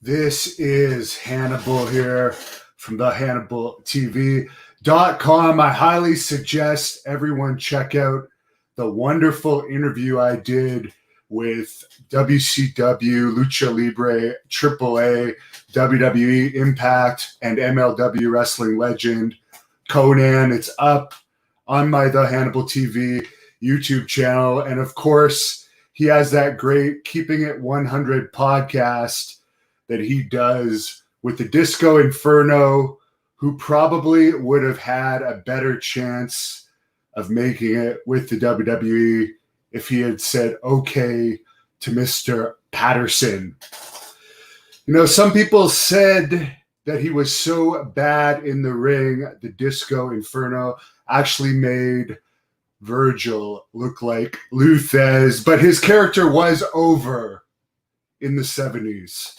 This is Hannibal here from the HannibalTV.com. I highly suggest everyone check out the wonderful interview I did with WCW, Lucha Libre, AAA, WWE, Impact, and MLW wrestling legend Conan. It's up on my The Hannibal TV YouTube channel. And of course, he has that great Keeping It 100 podcast that he does with the Disco Inferno, who probably would have had a better chance of making it with the WWE if he had said okay to Mr. Patterson. You know, some people said that he was so bad in the ring, the Disco Inferno actually made Virgil look like Luthez, but his character was over in the 70s.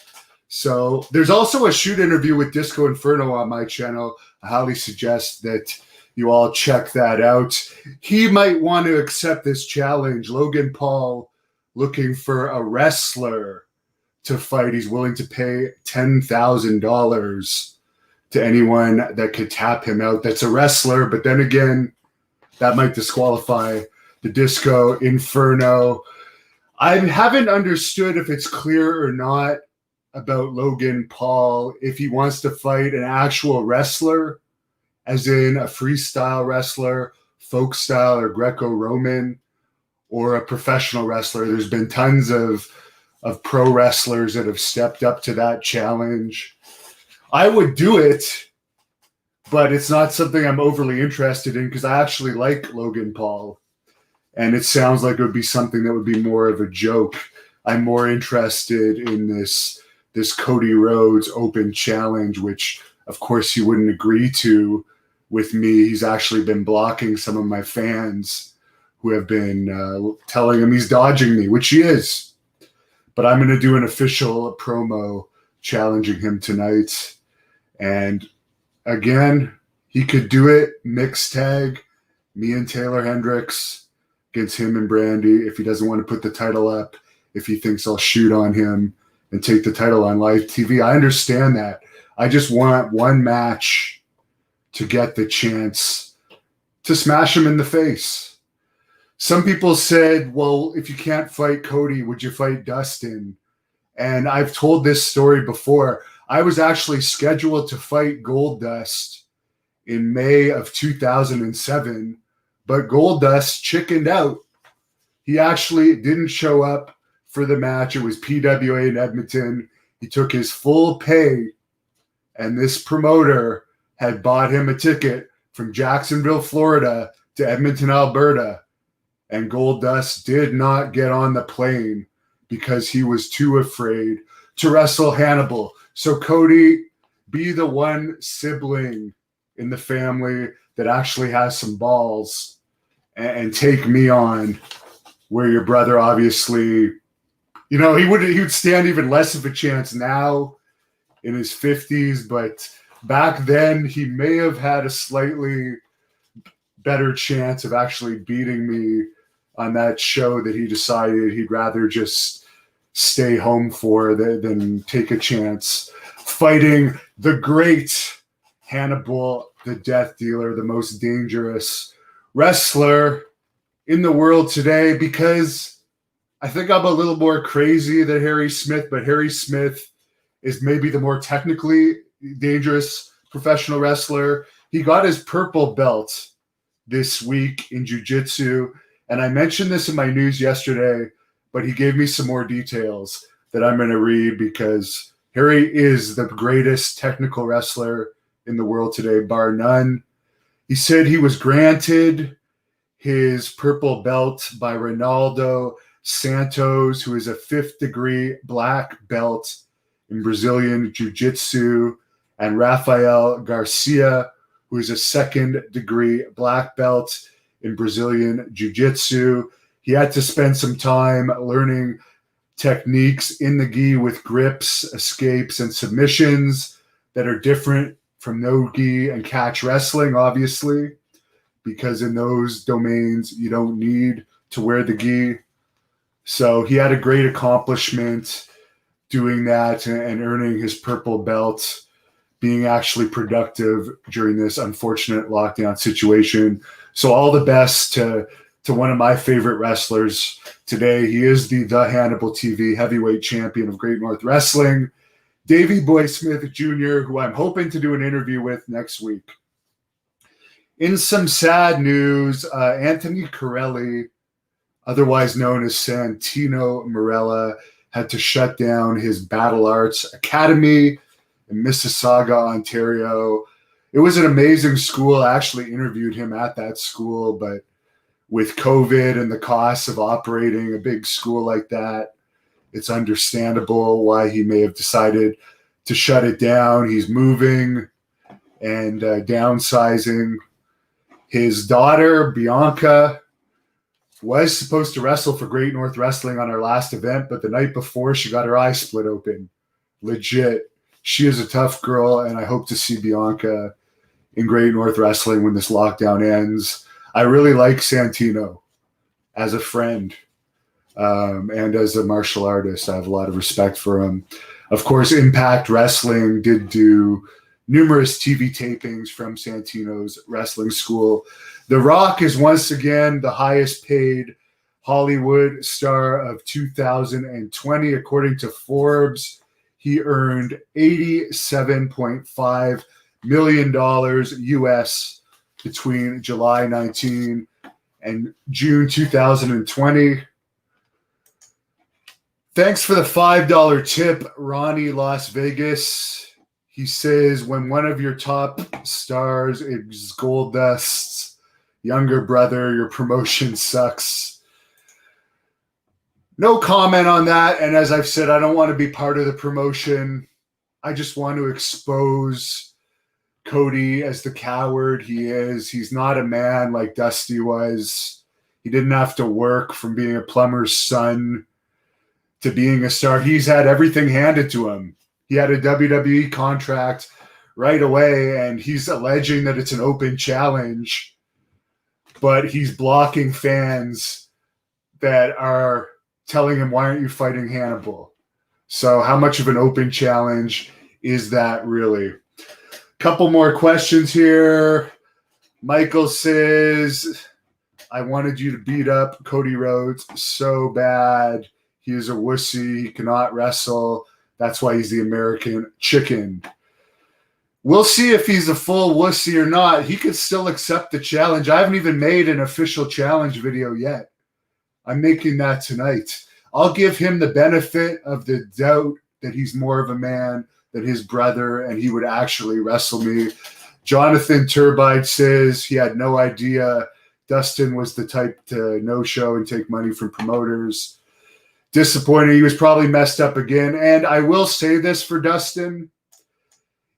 So there's also a shoot interview with Disco Inferno on my channel. I highly suggest that you all check that out. He might want to accept this challenge. Logan Paul looking for a wrestler to fight. He's willing to pay $10,000 to anyone that could tap him out. That's a wrestler, but then again, that might disqualify the Disco Inferno. I haven't understood if it's clear or not about Logan Paul, if he wants to fight an actual wrestler, as in a freestyle wrestler, folk style, or Greco-Roman, or a professional wrestler. There's been tons of pro wrestlers that have stepped up to that challenge. I would do it, but it's not something I'm overly interested in because I actually like Logan Paul. And it sounds like it would be something that would be more of a joke. I'm more interested in this Cody Rhodes open challenge, which of course he wouldn't agree to with me. He's actually been blocking some of my fans who have been telling him he's dodging me, which he is. But I'm going to do an official promo challenging him tonight. And again, he could do it mixed tag, me and Taylor Hendricks against him and Brandy if he doesn't want to put the title up, if he thinks I'll shoot on him and take the title on live TV. I understand that. I just want one match to get the chance to smash him in the face. Some people said, well, if you can't fight Cody, would you fight Dustin? And I've told this story before. I was actually scheduled to fight Goldust in May of 2007, but Goldust chickened out. He actually didn't show up for the match. It was PWA in Edmonton. He took his full pay, and this promoter had bought him a ticket from Jacksonville, Florida to Edmonton, Alberta, and Goldust did not get on the plane because he was too afraid to wrestle Hannibal. So Cody, be the one sibling in the family that actually has some balls and take me on, where your brother obviously, you know, he would stand even less of a chance now in his 50s, but back then he may have had a slightly better chance of actually beating me on that show that he decided he'd rather just stay home for than take a chance fighting the great Hannibal, the Death Dealer, the most dangerous wrestler in the world today, because I think I'm a little more crazy than Harry Smith, but Harry Smith is maybe the more technically dangerous professional wrestler. He got his purple belt this week in jiu-jitsu, and I mentioned this in my news yesterday, but he gave me some more details that I'm going to read because Harry is the greatest technical wrestler in the world today, bar none. He said he was granted his purple belt by Ronaldo Santos, who is a 5th degree black belt in Brazilian Jiu-Jitsu, and Rafael Garcia, who is a 2nd degree black belt in Brazilian Jiu-Jitsu. He had to spend some time learning techniques in the gi with grips, escapes, and submissions that are different from no gi and catch wrestling, obviously, because in those domains you don't need to wear the gi. So he had a great accomplishment doing that and earning his purple belt, being actually productive during this unfortunate lockdown situation. So all the best to one of my favorite wrestlers today. He is the Hannibal TV heavyweight champion of Great North Wrestling, Davey Boy Smith Jr., who I'm hoping to do an interview with next week. In some sad news, Anthony Corelli, otherwise known as Santino Marella, had to shut down his Battle Arts Academy in Mississauga, Ontario. It was an amazing school. I actually interviewed him at that school, but with COVID and the costs of operating a big school like that, it's understandable why he may have decided to shut it down. He's moving and downsizing. His daughter, Bianca, was supposed to wrestle for Great North Wrestling on her last event, but the night before, she got her eye split open. Legit. She is a tough girl, and I hope to see Bianca in Great North Wrestling when this lockdown ends. I really like Santino as a friend and as a martial artist. I have a lot of respect for him. Of course, Impact Wrestling did do numerous TV tapings from Santino's wrestling school. The Rock is once again the highest paid Hollywood star of 2020. According to Forbes, he earned $87.5 million US between July 19 and June 2020. Thanks for the $5 tip, Ronnie Las Vegas. He says, when one of your top stars is Goldust's younger brother, your promotion sucks. No comment on that. And as I've said, I don't want to be part of the promotion. I just want to expose Cody as the coward he is. He's not a man like Dusty was. He didn't have to work from being a plumber's son to being a star. He's had everything handed to him. He had a WWE contract right away, and he's alleging that it's an open challenge, but he's blocking fans that are telling him, why aren't you fighting Hannibal? So how much of an open challenge is that really? Couple more questions here. Michael says, I wanted you to beat up Cody Rhodes so bad. He is a wussy. He cannot wrestle. That's why he's the American chicken. We'll see if he's a full wussy or not. He could still accept the challenge. I haven't even made an official challenge video yet. I'm making that tonight. I'll give him the benefit of the doubt that he's more of a man than his brother and he would actually wrestle me. Jonathan Turbide says he had no idea Dustin was the type to no-show and take money from promoters. Disappointed. He was probably messed up again. And I will say this for Dustin,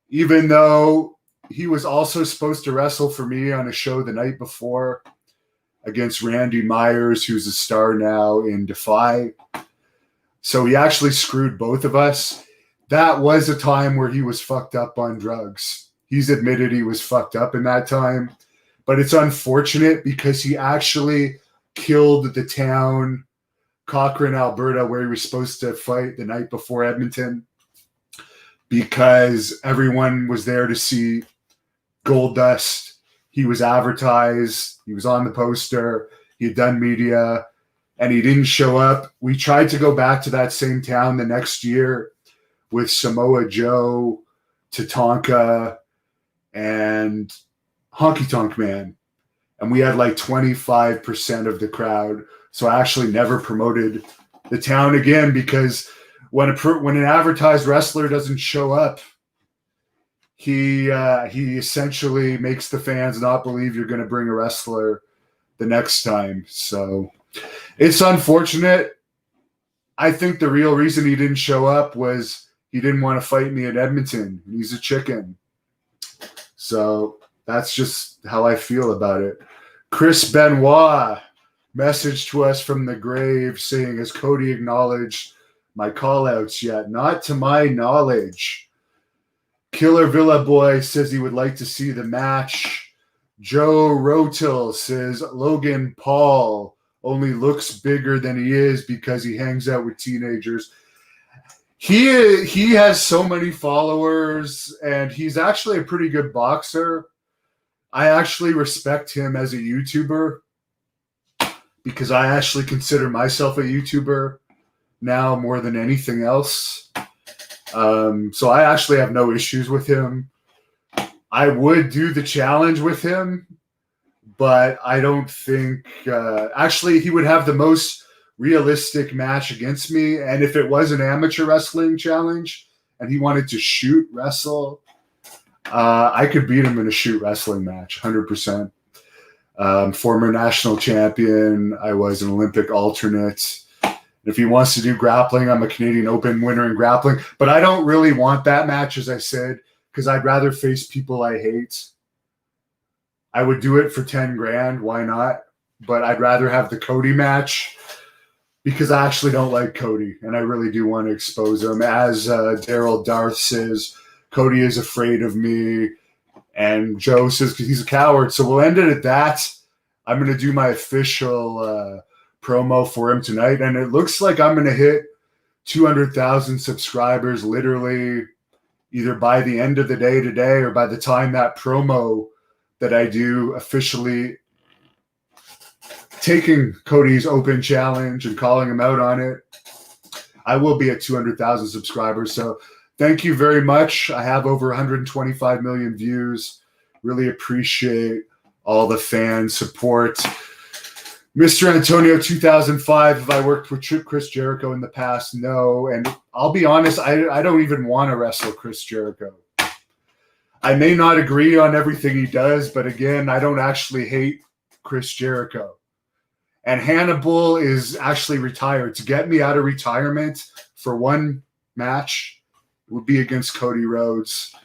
even though he was also supposed to wrestle for me on a show the night before against Randy Myers, who's a star now in Defy. So he actually screwed both of us. That was a time where he was fucked up on drugs. He's admitted he was fucked up in that time. But it's unfortunate because he actually killed the town Cochrane, Alberta, where he was supposed to fight the night before Edmonton, because everyone was there to see Goldust. He was advertised. He was on the poster. He had done media, and he didn't show up. We tried to go back to that same town the next year with Samoa Joe, Tatanka, and Honky Tonk Man, and we had like 25% of the crowd. So I actually never promoted the town again, because when an advertised wrestler doesn't show up, he essentially makes the fans not believe you're going to bring a wrestler the next time. So it's unfortunate. I think the real reason he didn't show up was he didn't want to fight me at Edmonton. He's a chicken. So that's just how I feel about it. Chris Benoit message to us from the grave saying, has Cody acknowledged my call-outs yet? Not to my knowledge. Killer Villa Boy says he would like to see the match. Joe Rotil says Logan Paul only looks bigger than he is because he hangs out with teenagers. He has so many followers, and he's actually a pretty good boxer. I actually respect him as a YouTuber because I actually consider myself a YouTuber now more than anything else. So I actually have no issues with him. I would do the challenge with him, but I don't think actually he would have the most realistic match against me. And if it was an amateur wrestling challenge and he wanted to shoot wrestle, I could beat him in a shoot wrestling match, 100%. Former national champion. I was an Olympic alternate. If he wants to do grappling, I'm a Canadian Open winner in grappling. But I don't really want that match, as I said, because I'd rather face people I hate. I would do it for 10 grand. Why not? But I'd rather have the Cody match because I actually don't like Cody, and I really do want to expose him. As Daryl Darth says, Cody is afraid of me, and Joe says he's a coward. So we'll end it at that. I'm going to do my official promo for him tonight, and it looks like I'm going to hit 200,000 subscribers literally either by the end of the day today or by the time that promo that I do officially taking Cody's open challenge and calling him out on it. I will be at 200,000 subscribers. So thank you very much. I have over 125 million views. Really appreciate all the fan support. Mr. Antonio 2005, have I worked with Chris Jericho in the past? No. And I'll be honest, I don't even want to wrestle Chris Jericho. I may not agree on everything he does, but again, I don't actually hate Chris Jericho. And Hannibal is actually retired. To get me out of retirement for one match would be against Cody Rhodes.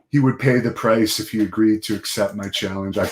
He would pay the price if he agreed to accept my challenge. I